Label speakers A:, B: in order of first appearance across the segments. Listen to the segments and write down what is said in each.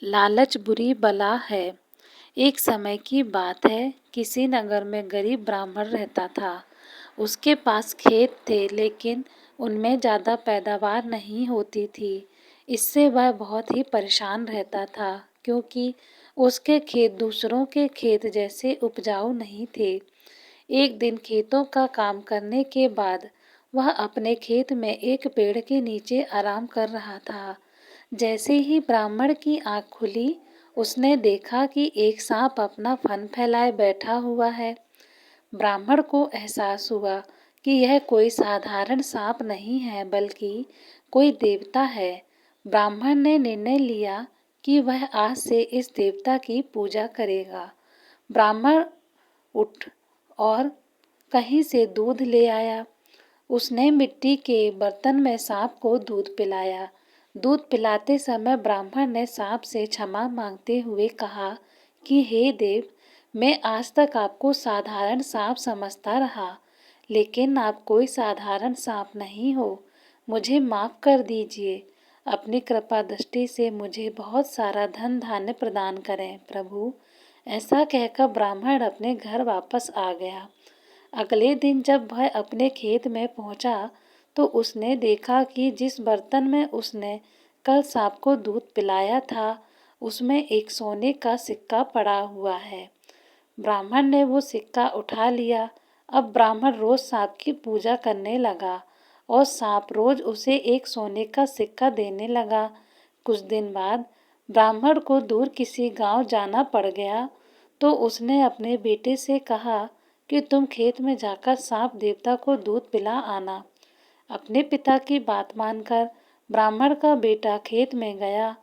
A: लालच बुरी बला है। एक समय की बात है, किसी नगर में गरीब ब्राह्मण रहता था। उसके पास खेत थे, लेकिन उनमें ज़्यादा पैदावार नहीं होती थी। इससे वह बहुत ही परेशान रहता था, क्योंकि उसके खेत दूसरों के खेत जैसे उपजाऊ नहीं थे। एक दिन खेतों का काम करने के बाद वह अपने खेत में एक पेड़ के नीचे आराम कर रहा था। जैसे ही ब्राह्मण की आँख खुली, उसने देखा कि एक सांप अपना फन फैलाए बैठा हुआ है। ब्राह्मण को एहसास हुआ कि यह कोई साधारण सांप नहीं है, बल्कि कोई देवता है। ब्राह्मण ने निर्णय लिया कि वह आज से इस देवता की पूजा करेगा। ब्राह्मण उठ और कहीं से दूध ले आया। उसने मिट्टी के बर्तन में सांप को दूध पिलाया। दूध पिलाते समय ब्राह्मण ने सांप से क्षमा मांगते हुए कहा कि हे देव, मैं आज तक आपको साधारण सांप समझता रहा, लेकिन आप कोई साधारण सांप नहीं हो। मुझे माफ कर दीजिए। अपनी कृपा दृष्टि से मुझे बहुत सारा धन धान्य प्रदान करें प्रभु। ऐसा कहकर ब्राह्मण अपने घर वापस आ गया। अगले दिन जब वह अपने खेत में पहुंचा, तो उसने देखा कि जिस बर्तन में उसने कल सांप को दूध पिलाया था, उसमें एक सोने का सिक्का पड़ा हुआ है। ब्राह्मण ने वो सिक्का उठा लिया। अब ब्राह्मण रोज सांप की पूजा करने लगा और सांप रोज उसे एक सोने का सिक्का देने लगा। कुछ दिन बाद ब्राह्मण को दूर किसी गांव जाना पड़ गया, तो उसने अपने बेटे से कहा कि तुम खेत में जाकर सांप देवता को दूध पिला आना। अपने पिता की बात मानकर ब्राह्मण का बेटा खेत में गया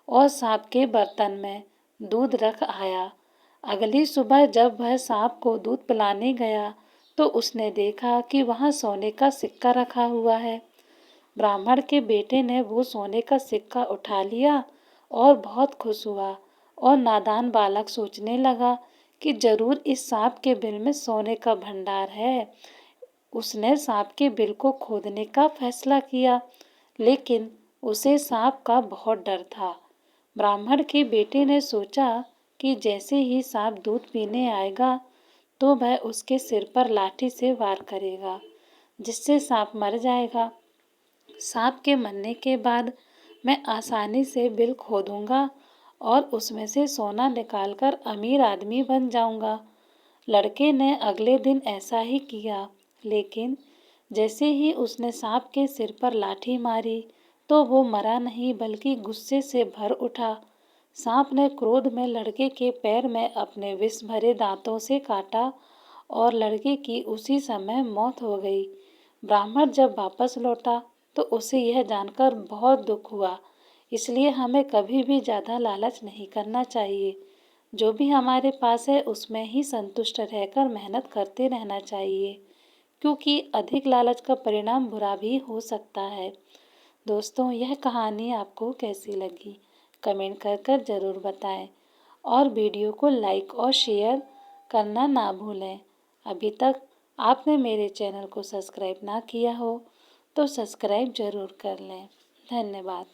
A: और सांप के बर्तन में दूध रख आया। अगली सुबह जब वह सांप को दूध पिलाने गया, तो उसने देखा कि वहाँ सोने का सिक्का रखा हुआ है। ब्राह्मण के बेटे ने वो सोने का सिक्का उठा लिया और बहुत खुश हुआ, और नादान बालक सोचने लगा कि जरूर इस सांप के बिल में सोने का भंडार है। उसने सांप के बिल को खोदने का फैसला किया, लेकिन उसे सांप का बहुत डर था। ब्राह्मण के बेटे ने सोचा कि जैसे ही सांप दूध पीने आएगा, तो वह उसके सिर पर लाठी से वार करेगा, जिससे सांप मर जाएगा। सांप के मरने के बाद मैं आसानी से बिल खोदूंगा और उसमें से सोना निकालकर अमीर आदमी बन जाऊंगा। लड़के ने अगले दिन ऐसा ही किया, लेकिन जैसे ही उसने सांप के सिर पर लाठी मारी, तो वो मरा नहीं बल्कि गुस्से से भर उठा। सांप ने क्रोध में लड़के के पैर में अपने विष भरे दांतों से काटा और लड़के की उसी समय मौत हो गई। ब्राह्मण जब वापस लौटा, तो उसे यह जानकर बहुत दुख हुआ। इसलिए हमें कभी भी ज़्यादा लालच नहीं करना चाहिए। जो भी हमारे पास है उसमें ही संतुष्ट रहकर मेहनत करते रहना चाहिए, क्योंकि अधिक लालच का परिणाम बुरा भी हो सकता है। दोस्तों, यह कहानी आपको कैसी लगी कमेंट कर कर ज़रूर बताएं, और वीडियो को लाइक और शेयर करना ना भूलें। अभी तक आपने मेरे चैनल को सब्सक्राइब ना किया हो, तो सब्सक्राइब ज़रूर कर लें। धन्यवाद।